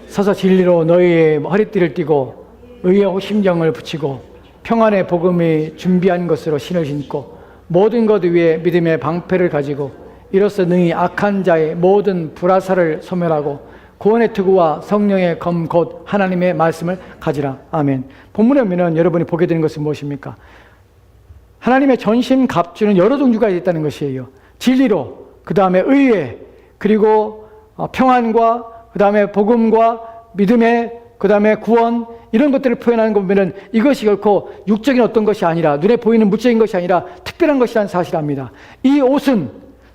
서서 진리로 너희의 허리띠를 띠고 의의 심정을 붙이고 평안의 복음이 준비한 것으로 신을 신고 모든 것 위에 믿음의 방패를 가지고 이로써 능히 악한 자의 모든 불화살을 소멸하고 구원의 투구와 성령의 검 곧 하나님의 말씀을 가지라. 아멘. 본문에 보면 여러분이 보게 되는 것은 무엇입니까? 하나님의 전심갑주는 여러 종류가 있다는 것이에요. 진리로, 그 다음에 의회, 그리고 평안과, 그 다음에 복음과 믿음의, 그 다음에 구원, 이런 것들을 표현하는 거 보면은 이것이 결코 육적인 어떤 것이 아니라, 눈에 보이는 물적인 것이 아니라 특별한 것이라는 사실을 압니다. 이 옷은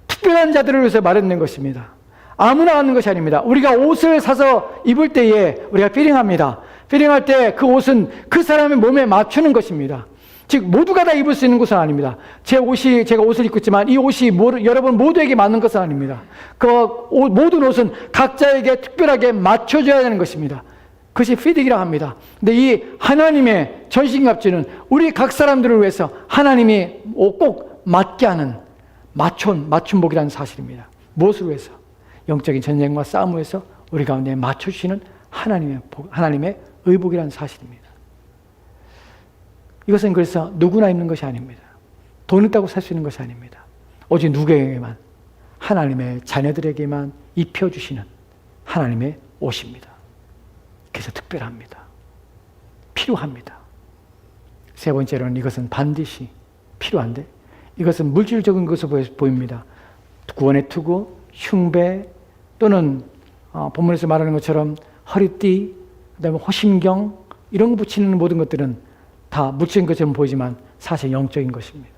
특별한 자들을 위해서 마련된 것입니다. 아무나 하는 것이 아닙니다. 우리가 옷을 사서 입을 때에 우리가 피링합니다. 피링할 때 그 옷은 그 사람의 몸에 맞추는 것입니다. 즉 모두가 다 입을 수 있는 것은 아닙니다. 제가 옷을 입고 있지만 이 옷이 여러분 모두에게 맞는 것은 아닙니다. 모든 옷은 각자에게 특별하게 맞춰줘야 되는 것입니다. 그것이 피딩이라고 합니다. 근데 이 하나님의 전신갑주는 우리 각 사람들을 위해서 하나님이 꼭 맞게 하는 맞춤복이라는 사실입니다. 무엇을 위해서? 영적인 전쟁과 싸움을 위해서 우리 가운데 맞춰주시는 하나님의 의복이라는 사실입니다. 이것은 그래서 누구나 입는 것이 아닙니다. 돈 있다고 살 수 있는 것이 아닙니다. 오직 누구에게만, 하나님의 자녀들에게만 입혀주시는 하나님의 옷입니다. 그래서 특별합니다. 필요합니다. 세 번째로는 이것은 반드시 필요한데, 이것은 물질적인 것으로 보입니다. 구원의 투구, 흉배, 또는 본문에서 말하는 것처럼 허리띠, 그다음에 호심경, 이런 거 붙이는 모든 것들은 다 물질적인 것처럼 보이지만 사실 영적인 것입니다.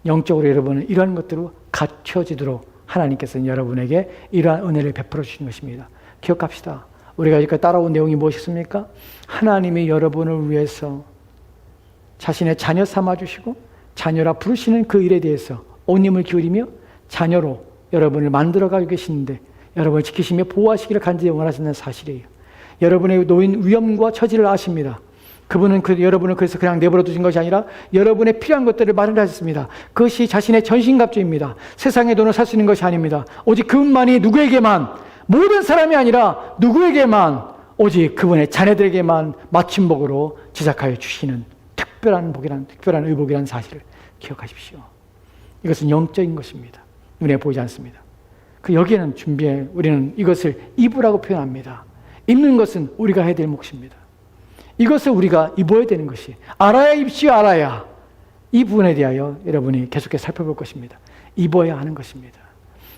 영적으로 여러분은 이러한 것들로 갖춰지도록 하나님께서는 여러분에게 이러한 은혜를 베풀어 주신 것입니다. 기억합시다. 우리가 여기까지 따라온 내용이 무엇이었습니까? 하나님이 여러분을 위해서 자신의 자녀 삼아주시고 자녀라 부르시는 그 일에 대해서 온 힘을 기울이며 자녀로 여러분을 만들어가고 계시는데 여러분을 지키시며 보호하시기를 간절히 원하시는 사실이에요. 여러분의 놓인 위험과 처지를 아십니다. 그분은 여러분을 그래서 그냥 내버려 두신 것이 아니라 여러분의 필요한 것들을 마련하셨습니다. 그것이 자신의 전신갑주입니다. 세상의 돈을 살 수 있는 것이 아닙니다. 오직 그분만이 누구에게만, 모든 사람이 아니라 누구에게만, 오직 그분의 자녀들에게만 맞춤복으로 제작하여 주시는 특별한 의복이라는 사실을 기억하십시오. 이것은 영적인 것입니다. 눈에 보이지 않습니다. 여기에는 우리는 이것을 입으라고 표현합니다. 입는 것은 우리가 해야 될 몫입니다. 이것을 우리가 입어야 되는 것이, 알아야 입시오, 알아야. 이 부분에 대하여 여러분이 계속해서 살펴볼 것입니다. 입어야 하는 것입니다.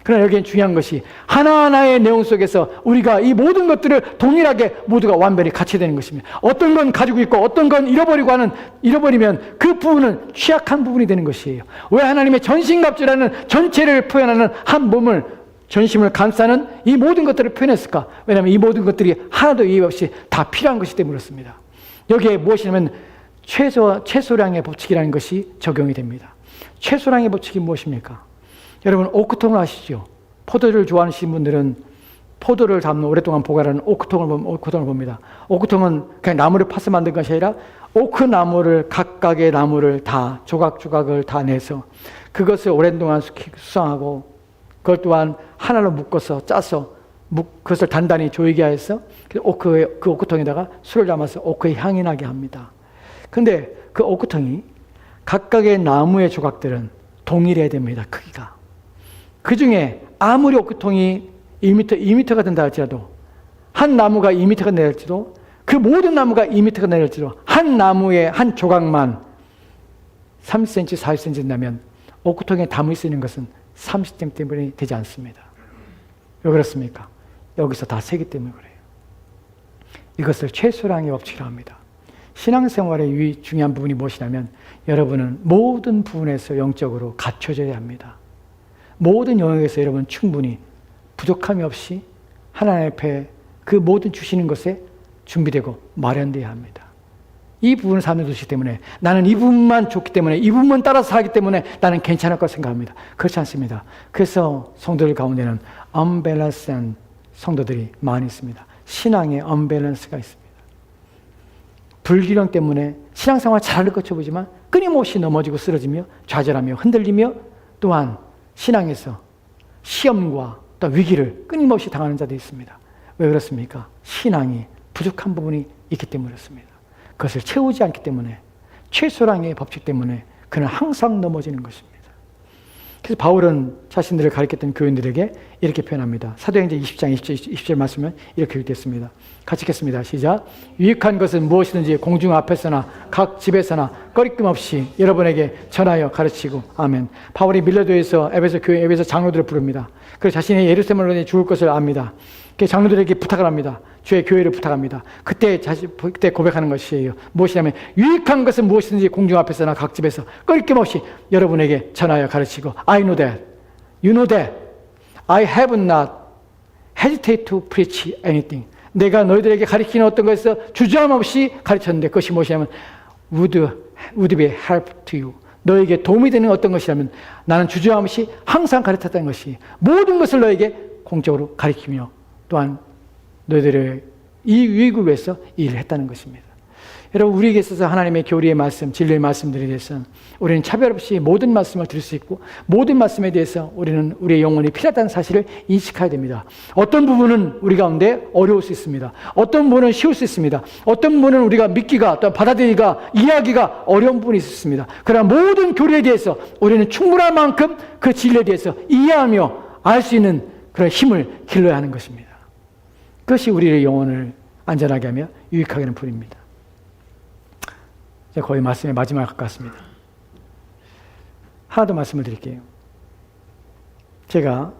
그러나 여기엔 중요한 것이 하나하나의 내용 속에서 우리가 이 모든 것들을 동일하게 모두가 완전히 같이 되는 것입니다. 어떤 건 가지고 있고 어떤 건 잃어버리면 그 부분은 취약한 부분이 되는 것이에요. 왜 하나님의 전신갑주라는 전체를 표현하는 한 몸을, 전심을 감싸는 이 모든 것들을 표현했을까? 왜냐하면 이 모든 것들이 하나도 이의 없이 다 필요한 것이기 때문에 그렇습니다. 여기에 무엇이냐면 최소량의 법칙이라는 것이 적용이 됩니다. 최소량의 법칙이 무엇입니까? 여러분 오크통을 아시죠? 포도를 좋아하시는 분들은 포도를 담는 오랫동안 보관하는 오크통을 봅니다. 오크통은 그냥 나무를 파서 만든 것이 아니라 오크 나무를, 각각의 나무를 다 조각을 다 내서 그것을 오랜 동안 수성하고 그것 또한 하나로 묶어서 짜서 그것을 단단히 조이게 해서 그 오크통에다가 술을 담아서 오크의 향이 나게 합니다. 그런데 그 오크통이 각각의 나무의 조각들은 동일해야 됩니다. 크기가. 그 중에 아무리 오크통이 2m가 된다 할지라도, 한 나무가 2m가 된다 할지라도, 그 모든 나무가 2m가 된다 할지라도 한 나무의 한 조각만 30cm, 40cm 된다면 오크통에 담을 수 있는 것은 30cm 때문에 되지 않습니다. 왜 그렇습니까? 여기서 다 세기 때문에 그래요. 이것을 최소량의 법칙이라고 합니다. 신앙생활의 중요한 부분이 무엇이냐면 여러분은 모든 부분에서 영적으로 갖춰져야 합니다. 모든 영역에서 여러분 충분히 부족함이 없이 하나님 앞에 그 모든 주시는 것에 준비되고 마련되어야 합니다. 이 부분을 삶에 두시기 때문에 나는 이 부분만 좋기 때문에 이 부분만 따라서 하기 때문에 나는 괜찮을 거라 생각합니다. 그렇지 않습니다. 그래서 성도들 가운데는 언밸런스한 성도들이 많이 있습니다. 신앙에 언밸런스가 있습니다. 불균형 때문에 신앙생활 잘할 것 쳐보지만 끊임없이 넘어지고 쓰러지며 좌절하며 흔들리며 또한 신앙에서 시험과 또 위기를 끊임없이 당하는 자들이 있습니다. 왜 그렇습니까? 신앙이 부족한 부분이 있기 때문에 그렇습니다. 그것을 채우지 않기 때문에 최소량의 법칙 때문에 그는 항상 넘어지는 것입니다. 그래서 바울은 자신들을 가르쳤던 교인들에게 이렇게 표현합니다. 사도행전 20장 20절 말씀은 이렇게 읽겠습니다. 같이 읽겠습니다. 시작. 유익한 것은 무엇이든지 공중 앞에서나 각 집에서나 꺼리낌없이 여러분에게 전하여 가르치고. 아멘. 바울이 밀라도에서 에베소 교회 에베소 장로들을 부릅니다. 그래서 자신의 예루살렘으로 죽을 것을 압니다. 그 장로들에게 부탁을 합니다. 주의 교회를 부탁합니다. 그때 고백하는 것이에요. 무엇이냐면 유익한 것은 무엇이든지 공중 앞에서나 각 집에서 꺼리낌없이 여러분에게 전하여 가르치고. I know that. You know that. I have not hesitate to preach anything. 내가 너희들에게 가르치는 어떤 것에서 주저함 없이 가르쳤는데 그것이 무엇이냐면 would be help to you. 너에게 도움이 되는 어떤 것이라면 나는 주저함 없이 항상 가르쳤다는 것이 모든 것을 너에게 공적으로 가르치며 또한 너희들의 이 유익을 위해서 일을 했다는 것입니다. 여러분, 우리에게 있어서 하나님의 교리의 말씀, 진리의 말씀들에 대해서 우리는 차별 없이 모든 말씀을 들을 수 있고 모든 말씀에 대해서 우리는 우리의 영혼이 필요하다는 사실을 인식해야 됩니다. 어떤 부분은 우리 가운데 어려울 수 있습니다. 어떤 부분은 쉬울 수 있습니다. 어떤 부분은 우리가 믿기가 또 받아들이기가 이해하기가 어려운 부분이 있습니다. 그러나 모든 교리에 대해서 우리는 충분할 만큼 그 진리에 대해서 이해하며 알 수 있는 그런 힘을 길러야 하는 것입니다. 그것이 우리의 영혼을 안전하게 하며 유익하게 하는 분입니다. 이제 거의 말씀의 마지막 가깝습니다. 하나 더 말씀을 드릴게요. 제가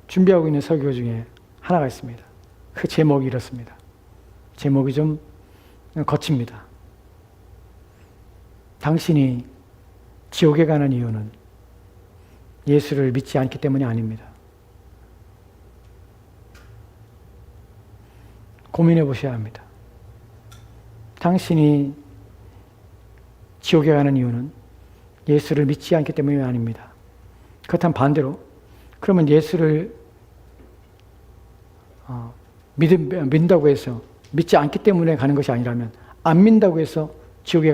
준비하고 있는 설교 중에 하나가 있습니다. 그 제목이 이렇습니다. 제목이 좀 거칩니다. 당신이 지옥에 가는 이유는 예수를 믿지 않기 때문이 아닙니다. 고민해 보셔야 합니다. 당신이 지옥에 가는 이유는 예수를 믿지 않기 때문이 아닙니다. 그렇다면 반대로 그러면 예수를 믿는다고 해서 믿지 않기 때문에 가는 것이 아니라면 안 믿는다고 해서 지옥에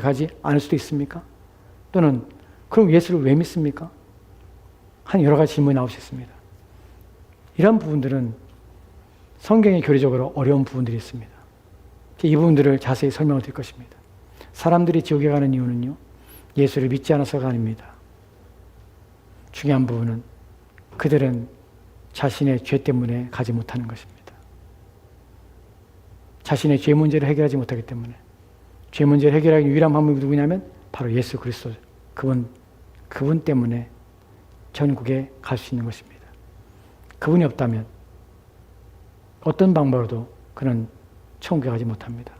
가지 않을 수도 있습니까? 또는 그럼 예수를 왜 믿습니까? 한 여러 가지 질문이 나올 수 있습니다. 이런 부분들은 성경의 교리적으로 어려운 부분들이 있습니다. 이 부분들을 자세히 설명을 드릴 것입니다. 사람들이 지옥에 가는 이유는요, 예수를 믿지 않아서가 아닙니다. 중요한 부분은 그들은 자신의 죄 때문에 가지 못하는 것입니다. 자신의 죄 문제를 해결하지 못하기 때문에. 죄 문제를 해결하기 유일한 방법이 누구냐면 바로 예수 그리스도. 그분 때문에 천국에 갈 수 있는 것입니다. 그분이 없다면 어떤 방법으로도 그는 천국에 가지 못합니다.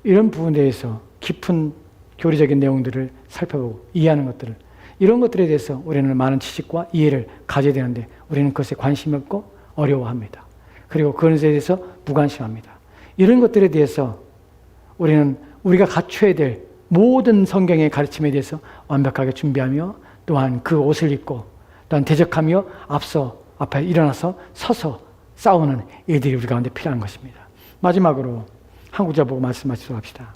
이런 부분에 대해서 깊은 교리적인 내용들을 살펴보고 이해하는 것들을, 이런 것들에 대해서 우리는 많은 지식과 이해를 가져야 되는데 우리는 그것에 관심이 없고 어려워합니다. 그리고 그것에 대해서 무관심합니다. 이런 것들에 대해서 우리는 우리가 갖춰야 될 모든 성경의 가르침에 대해서 완벽하게 준비하며 또한 그 옷을 입고 또한 대적하며 앞에 일어나서 서서 싸우는 일들이 우리 가운데 필요한 것입니다. 마지막으로 한 구절 보고 말씀하시도록 합시다.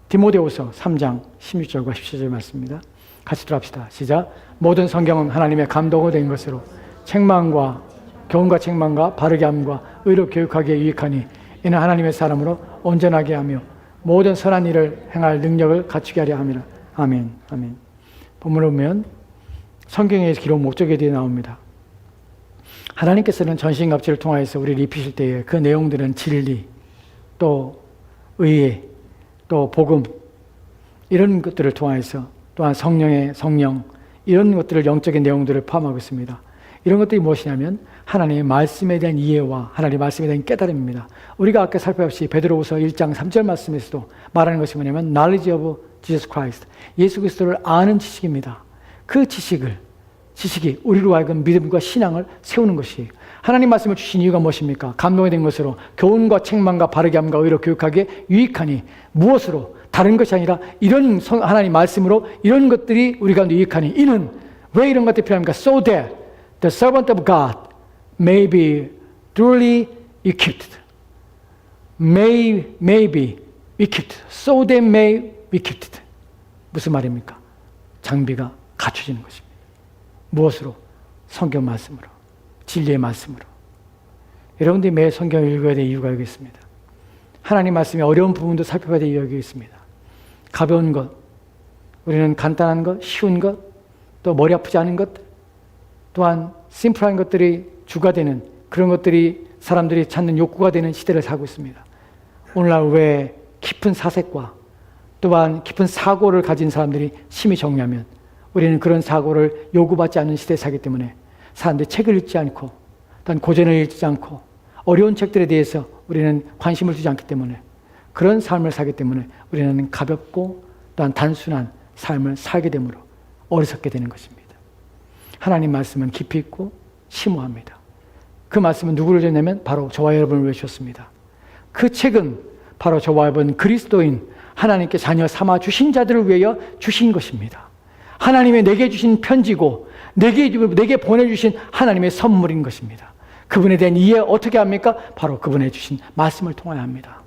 디모데후서 3장 16절과 17절 말씀입니다. 같이 들어갑시다. 시작. 모든 성경은 하나님의 감동으로 된 것으로 교훈과 책망과 바르게 함과 의로 교육하기에 유익하니 이는 하나님의 사람으로 온전하게 하며 모든 선한 일을 행할 능력을 갖추게 하려 함이라. 아멘. 아멘. 본문을 보면 성경의 기록 목적에 대해 나옵니다. 하나님께서는 전신갑주를 통하여서 우리를 입히실 때에 그 내용들은 진리, 또 의회, 또 복음, 이런 것들을 통하여서 또한 성령, 이런 것들을 영적인 내용들을 포함하고 있습니다. 이런 것들이 무엇이냐면 하나님의 말씀에 대한 이해와 하나님의 말씀에 대한 깨달음입니다. 우리가 아까 살펴봤듯이 베드로후서 1장 3절 말씀에서도 말하는 것이 뭐냐면 knowledge of Jesus Christ, 예수 그리스도를 아는 지식입니다. 그 지식이 우리로 하여금 믿음과 신앙을 세우는 것이에요. 하나님 말씀을 주신 이유가 무엇입니까? 감동이 된 것으로 교훈과 책망과 바르게 함과 의로 교육하기에 유익하니, 무엇으로? 다른 것이 아니라 이런 하나님 말씀으로 이런 것들이 우리 가운데 유익하니, 이는 왜 이런 것들이 필요합니까? So that the servant of God may be duly equipped. May be equipped. So that may be equipped. 무슨 말입니까? 장비가 갖춰지는 것입니다. 무엇으로? 성경 말씀으로, 진리의 말씀으로. 여러분들이 매일 성경을 읽어야 될 이유가 여기 있습니다. 하나님 말씀의 어려운 부분도 살펴봐야 될 이유가 여기 있습니다. 가벼운 것, 우리는 간단한 것, 쉬운 것, 또 머리 아프지 않은 것, 또한 심플한 것들이 주가 되는, 그런 것들이 사람들이 찾는 욕구가 되는 시대를 살고 있습니다. 오늘날 왜 깊은 사색과 또한 깊은 사고를 가진 사람들이 심히 정리하면 우리는 그런 사고를 요구받지 않는 시대에 살기 때문에 사람들이 책을 읽지 않고 또한 고전을 읽지 않고 어려운 책들에 대해서 우리는 관심을 두지 않기 때문에 그런 삶을 살기 때문에 우리는 가볍고 또한 단순한 삶을 살게 되므로 어리석게 되는 것입니다. 하나님 말씀은 깊이 있고 심오합니다. 그 말씀은 누구를 전냐면 바로 저와 여러분을 위해 주셨습니다. 그 책은 바로 저와 여러분 그리스도인 하나님께 자녀 삼아 주신 자들을 위하여 주신 것입니다. 하나님의 내게 주신 편지고 내게 보내주신 하나님의 선물인 것입니다. 그분에 대한 이해 어떻게 합니까? 바로 그분의 주신 말씀을 통하여 합니다.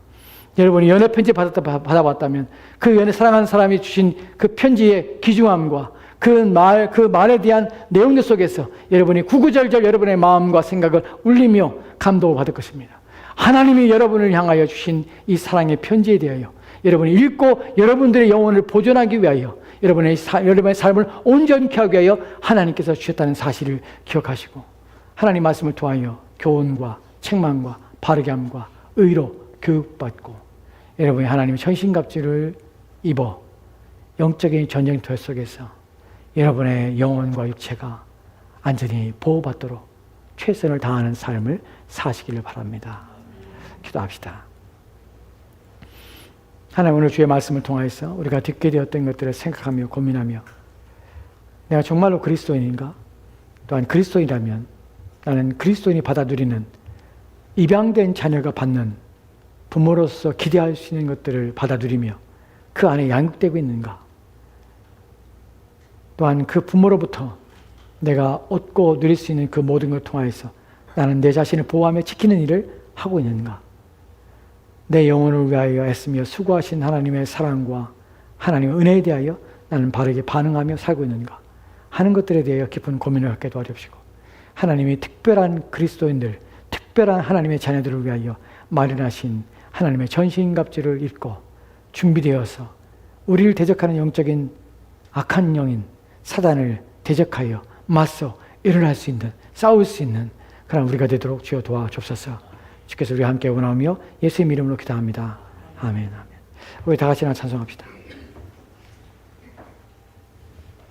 여러분이 연애 편지 받아봤다면 그 연애 사랑하는 사람이 주신 그 편지의 귀중함과 그 말에 대한 내용들 속에서 여러분이 구구절절 여러분의 마음과 생각을 울리며 감동을 받을 것입니다. 하나님이 여러분을 향하여 주신 이 사랑의 편지에 대하여 여러분이 읽고 여러분들의 영혼을 보존하기 위하여 여러분의 삶을 온전케 하기 위하여 하나님께서 주셨다는 사실을 기억하시고 하나님 말씀을 통하여 교훈과 책망과 바르게 함과 의로 교육받고 여러분이 하나님의 전신갑주를 입어 영적인 전쟁터 속에서 여러분의 영혼과 육체가 안전히 보호받도록 최선을 다하는 삶을 사시기를 바랍니다. 기도합시다. 하나님 오늘 주의 말씀을 통하여서 우리가 듣게 되었던 것들을 생각하며 고민하며 내가 정말로 그리스도인인가? 또한 그리스도인이라면 나는 그리스도인이 받아 누리는 입양된 자녀가 받는 부모로서 기대할 수 있는 것들을 받아 누리며 그 안에 양육되고 있는가? 또한 그 부모로부터 내가 얻고 누릴 수 있는 그 모든 것을 통하여서 나는 내 자신을 보호하며 지키는 일을 하고 있는가? 내 영혼을 위하여 애쓰며 수고하신 하나님의 사랑과 하나님의 은혜에 대하여 나는 바르게 반응하며 살고 있는가 하는 것들에 대하여 깊은 고민을 갖게 도와주시고 하나님이 특별한 그리스도인들, 특별한 하나님의 자녀들을 위하여 마련하신 하나님의 전신갑주를 입고 준비되어서 우리를 대적하는 영적인 악한 영인 사단을 대적하여 맞서 일어날 수 있는, 싸울 수 있는 그런 우리가 되도록 주여 도와주옵소서. 주께서 우리와 함께 원하며 예수의 이름으로 기도합니다. 아멘, 아멘. 우리 다 같이 찬송합시다.